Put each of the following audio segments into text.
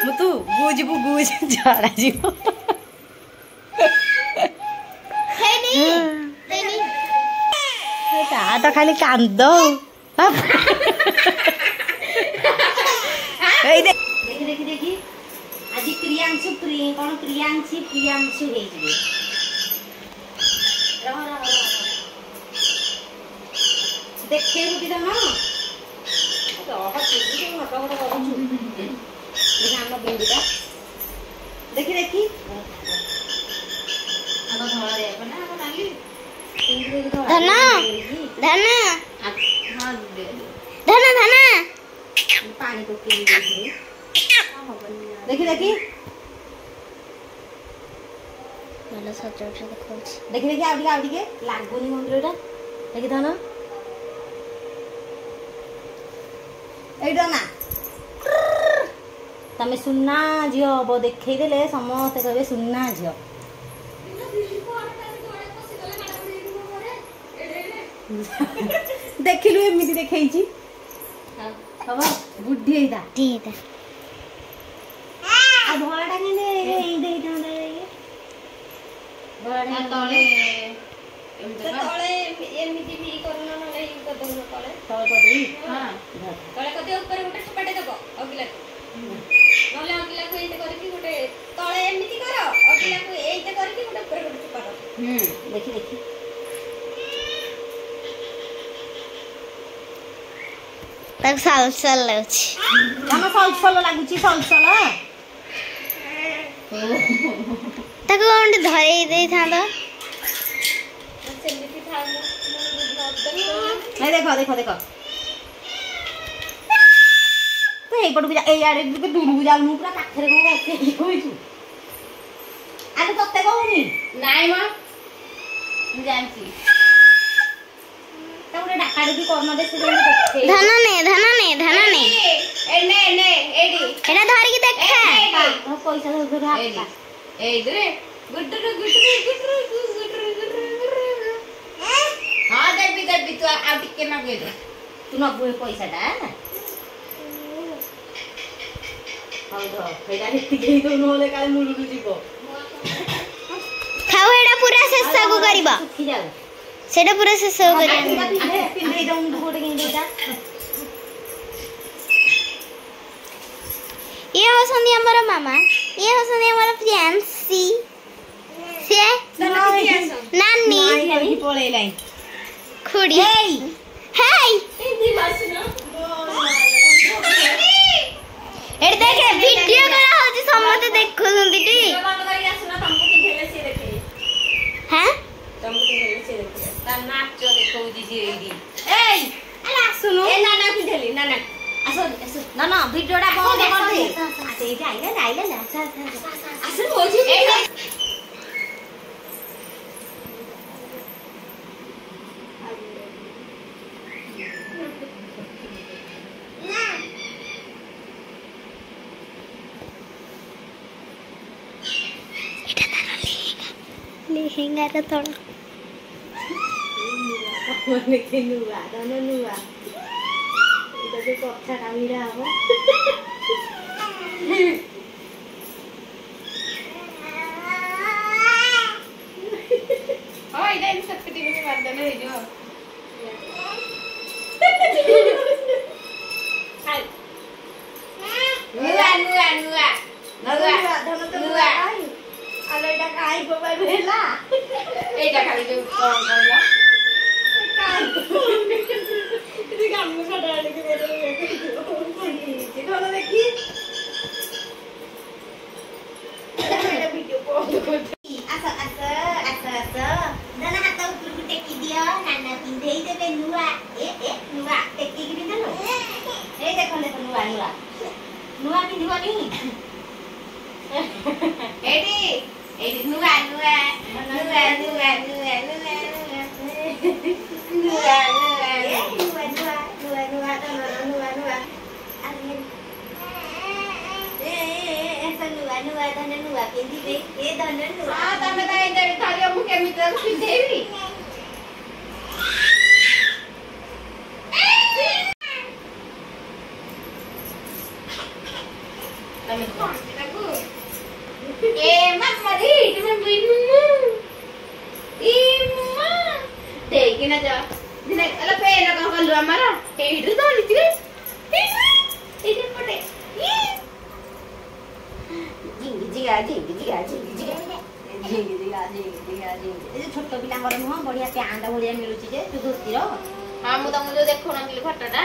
मुतु गुजबु गुज झाड़ा जीव तो खाली कांद देखी देखी देखी आज प्रियांशु कौन प्रियांशी प्रियांशु देखे ना देखी देखी धना धना धना धना पानी तो देखी देखी मला सच देखी देखी आउडी के लागोनी मंदिर देखी धना एटा ना तमे सुन्ना झियो हम देखई देले समस्त कहबे सुन्ना झियो देखिलु एमिति देखई छी हां बुद्धि एदा ठीक है आ धोळाटा केने एई देइटा बड़ा तळे तळे एमिति भी करना न नहीं कर दो तळे तळे कर दी हां तळे कते ऊपर गुटे छपाटे देबो अगिला नले अगिला को एते करकी गुटे तळे एमिति करो अगिला को एते करकी गुटे ऊपर गुटे छपाटो देखि देखि तक साल साल लाउछि हम साल साल लागुछि साल साल तक कोन धरै दे था तो देखो देखो देखो तो एपट को ए आड़े दूर को जाऊ पूरा पाखरे को बसे होइछु आले तत्ते कहूनी नाइ म जानछि तोरे डाकाडे भी करना दे से धना ने एने एने एडी एटा धरि के देखा पैसा धर एडी एदरे गुड्डू हां देबी तू आ टिके ना गए तू न बुए पैसा दा हां दो फेडा हित गई तो नले काले मुलुलु जीवो खाओ एटा पूरा शेष को करबा सुखी जाऊ सेटा पूरा शेष को करबा पिंदे दऊ गोटे के देता ये होसंदी हमर मामा ये होसंदी हमर फियांसी से नानी नानी पळे लाई खुड़ी हाय एड देखे वीडियो करा होची समते देखो सुंदीटी बंद करी आसना तुमको कि भेले से देखे हैं तुमको कि भेले से देखे ता नाच देखौ जी जी एडी एई अला सुनो ए नाना कि भेली नाना आसो आसो ना ना वीडियोटा बंद कर दे आसे एटा आइला ना आसो होची ए लेहेंगा रे तोड़ मन के नुआ दन नुआ इटा तो कक्षा कामीरा हो ओय इटा इन सब टीवी में मार देले हे जो हाय नुआ नुआ आलो एटा काई बाबा भेला एटा खाली जो कोन कहला काई इति काम में खड़ा लेके बोलो देखी एटा वीडियो कॉल आसा दाना हाथ ऊपर को टेकी दियो नाना पिंधेई देबे नुआ नुआ टेकी गिरी देलो ए देखो नुआ नुआ पिंधिबनी एडी नुआ ତମେ ତାକୁ ଏ ମାମାରି ତମେ ବିନୁ ଇ ମା ଦେଇକିନା ଯା ଦିନେ ଏଲା ପେନ କଣ କଲୁ ଆମର ଏଇଠି ତ ଧରିଛି ରେ ଏଇଠି ପଟେ ଜିଙ୍ଗି ଜିଗା ଜିଙ୍ଗି ଜିଗା ଜିଙ୍ଗି ଜିଗା ଜିଙ୍ଗି ଜିଗା ଜିଙ୍ଗି ଜିଗା ଜିଙ୍ଗି ଏ ଛୋଟ ପିଲାଙ୍କର ନୁହଁ ବଢିଆ ପ୍ୟାଣ୍ଟ ଭଳିଆ ମିଳୁଛି ଯେ ତୁ ଧୋତିର ହଁ ମୁଁ ତମକୁ ଯୋଉ ଦେଖୁନଥିଲି ଫଟୋଟା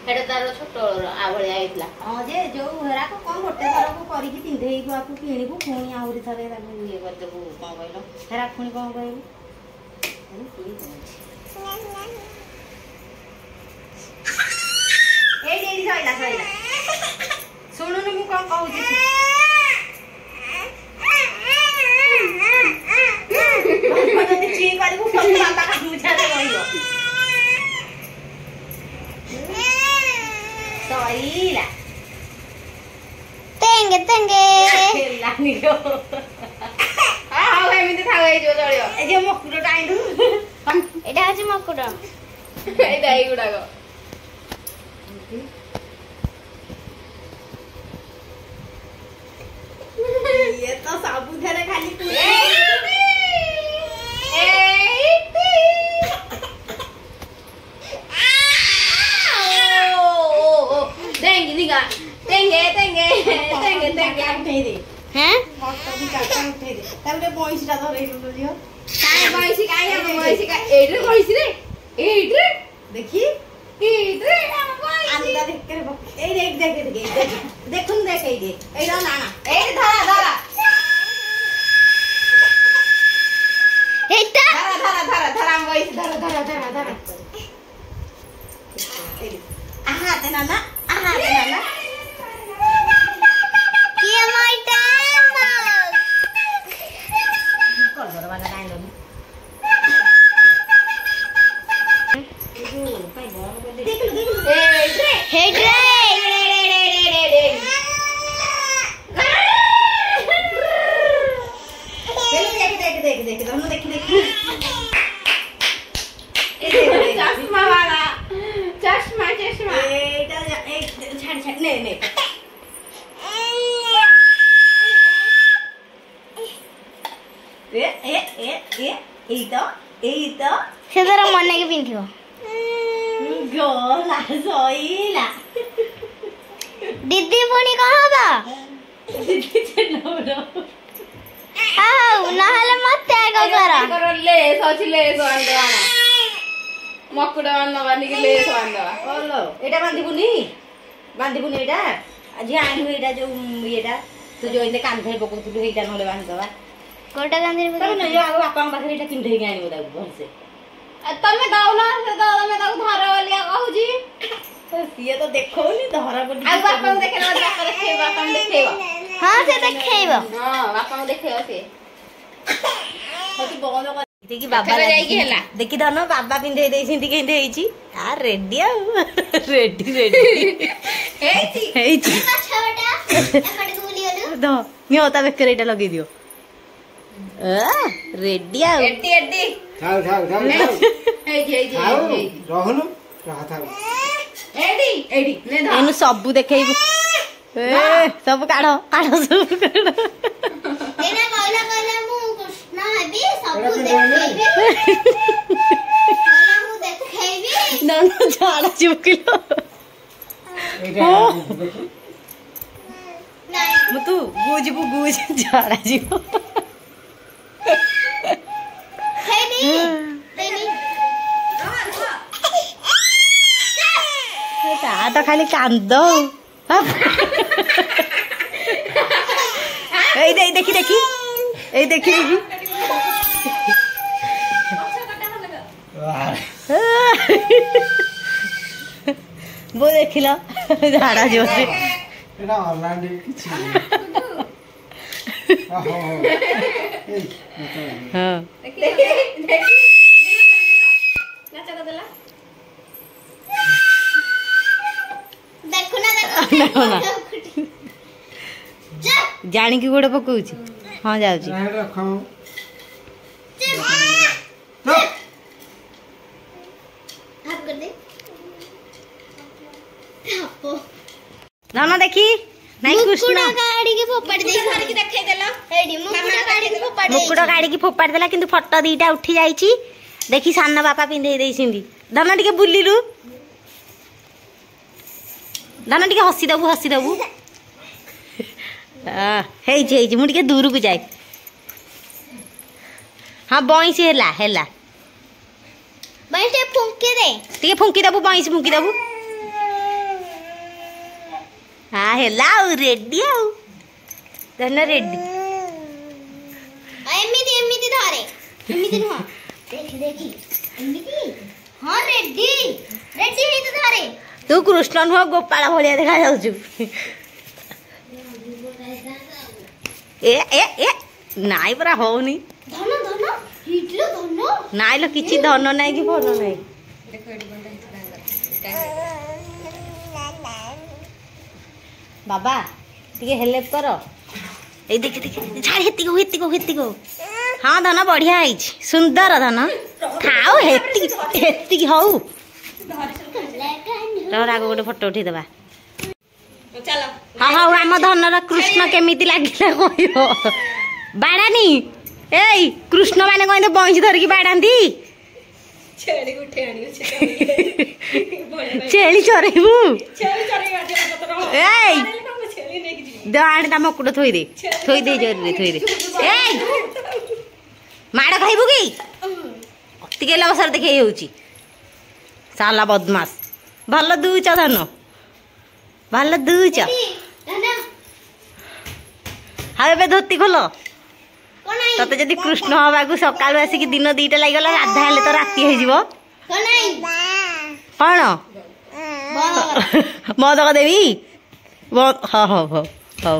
ସେଟା ତାର ଛୋଟ ଆ ଭଳିଆ ହେଇଥିଲା ହଁ ଯେ ଯୋଉ ହେରାକ କଣ ଗୋଟେ ଥରକୁ କରିକି ପିନ୍ଧେଇବୁ ଆକୁ କିଣିବୁ ପୁଣି ଆହୁରି ଥରେ ତାକୁ ଇଏ କରିଦେବୁ କଣ କହିଲ ହେରା ପୁଣି କଣ କହିବୁ ଏଇଠି ସଇଲା ସଇଲା ଶୁଣୁନୁ ମୁଁ କଣ କହୁଛି सईला तेंगे तेंगे लानी गो हां एमिति थाउ ए जो जळियो ए जे मकुड टाइंडु एटा अछि मकुड एटा एई गुडा गो ये तो सबुधरे खाली Tengi diga, tengi deh. हैं Motor di kakak udah deh. Tapi udah boys dah tuh itu dia. Saya boys kaya, boys kaya. Boys deh. देखी हम boys. अंदर देख कर बक. देख. देखुन देख दे. ना ना. धरा. एटा धरा हम boys धरा. Aha, tenana. किया माइटा Kalau orang lain lagi. Head रे देख दोनों देखी चश्मा वाला चश्मा छाड़ नहीं ଏଇତ ସେଦର ମନେକି ପିନ୍ଧିବ ଗଲା ସଇଲା ଦିଦି ପୁଣି କଣ ହବ ଦିଦି ଚେନବଡ ଆଉ ନହେଲେ ମତେ ଆଗ କର ଲେସ୍ ଅଛି ଲେସ୍ ଆଣିଦେବା ମକୁଡ ବାନ୍ଧିକି ଲେସ୍ ବାନ୍ଧିଦେବା କଲ ଏଇଟା ବାନ୍ଧିବୁନି ଏଇଟା ଆଜି ଆଣିବୁ ଏଇଟା ଯୋଉ ଇଏଟା ତୁ ଯୋଉ ଏମିତି କାନ୍ଧରେ ପକଉଥିଲୁ ଏଇଟା ନହେଲେ ବାନ୍ଧିଦେବା କୋଟା ଗାନ୍ଧିରେ ତମେ ଆଗ ବାପାଙ୍କ ପାଖରେ ଏଇଟା ପିନ୍ଧେଇକି ଆଣିବ ତାକୁ ଭଲସେ ତମେ ଦଉନ ତମେ ତାକୁ ଧର ବୋଲିଆ କହୁଛି ସିଏ ତ ଦେଖଉନି ଧର ବୋଲି ଆଉ ବାପାଙ୍କୁ ଦେଖେଇବ ବାପାଙ୍କୁ ଦେଖେଇବ ହଁ ସେ ଦେଖେଇବ ହଁ ବାପାଙ୍କୁ ଦେଖେଇବ ସିଏ ବନ୍ଦ କରି देखी बाबा जाइकी ହେଲା देखी धन बाबा पिंधे देइसिंती केंते हेची आ रेडी आ रेडी हेची छोटा एपटे गुली गलो द नियोता बेकर एटा लगे दियो रेडी आ एडी थाउ हेजी रहनु रहा थाउ एडी ने ध एनु सब देखैबु ए सब काढो सब काढो एना कहला मु कृष्ण हेबी सब देखैबी मु देखैबी ननु झाड़ा चुकिलो मु तू गुज झाड़ा जीव हेबी तो खाली कांद देखी वो देखिल झाड़ा जोर से जानी की गोड़ पकाउची हाँ जाउची ना देखी ନାଇଁ କୃଷ୍ଣ କାଢିକି ଫୋପାଡ଼ି ଦେଇ ଧରିକି ଦେଖେଇ ଦେଲ ଏଇଠି ମୁକୁଟ କାଢିକି ଫୋପାଡ଼ି ମୁକୁଟ କାଢିକି ଫୋପାଡ଼ି ଦେଲା କିନ୍ତୁ ଫଟୋ ଦିଟା ଉଠି ଯାଇଛି ଦେଖି ସାନ ବାପା ପିନ୍ଧେଇ ଦେଇଛନ୍ତି ଧନ ଟିକେ ବୁଲିଲୁ ଧନ ଟିକେ ହସିଦବୁ ହେଇଛି ମୁଁ ଟିକେ ଦୂରକୁ ଯାଏ ହଁ ବଇଁଶି ହେଲା ଭାଇ ଟିକେ ଫୁଙ୍କି ଦେ ଟିକେ ଫୁଙ୍କିଦବୁ ବଇଁଶି ଫୁଙ୍କିଦବୁ ହଁ ହେଲା ଆଉ ରେଡି ଆଉ ଧନ ରେଡି ଏମିତି ଏମିତି ଧରେ ଏମିତି ନୁହଁ ଦେଖି ଏମିତି ହଁ ରେଡି ହେଇತು ଧରେ ତୁ କୃଷ୍ଣ ନୁହଁ ଗୋପାଳ ଭଳିଆ ଦେଖା ଯାଉଛୁ ଏ ନାଇଁ ପରା ହଉନି ଧନ ହିଟलो ଧନ ନାଇଁ लो କିଛି ଧନ ନାଇଁ କି ଭଲ ନାଇଁ ଦେଖ ଏଠି ବନ୍ଧା ହେଇଛି ବାବା ଟିକେ ହେଲ୍ପ କର ଏଇ ଦେଖି ଛାଡ ହେତିକ ହଁ ଧନ ବଢିଆ ହେଇଛି ସୁନ୍ଦର ଧନ ଖାଉ ହେତିକି ହଉ ଆଗ ଗୋଟେ ଫଟୋ ଉଠେଇଦବା ଚାଲ ହଁ ହଉ ଆମ ଧନର କୃଷ୍ଣ କେମିତି ଲାଗିଲା କହିବ ବାଡ଼ାନି ଏଇ କୃଷ୍ଣ ମାନେ କଣ ବଇଁଶି ଧରିକି ବାଡ଼ାନ୍ତି ଛେଳି ଉଠେଇ ଆଣିବ ଛେଳି ଚରେଇବୁ ଏଇ ଛେଳି ନେଇକି ଯିବି ଆଣି ତା ମକୁଟ ଥୋଇଦେ ଜରିରେ ଥୋଇଦେ ଏଇ ମାଡ଼ ଖାଇବୁ କି ଟିକେ ଅବସର ଦେଖେଇ ହଉଛି ସାଲା ବଦମାସ ଭଲ ଦୁଉଛ ଧନ ଭଲ ଦୁଉଛ ଆଉ ଏବେ ଧୋତି ଖୋଲ ତତେ ଯଦି କୃଷ୍ଣ ହବାକୁ ସକାଳୁ ଆସିକି ଦିନ 2ଟା ଲାଗିଗଲା ରାଧା ହେଲେ ତ ରାତି ହେଇଯିବ କଣ ମଦକ ଦେବି ହଉ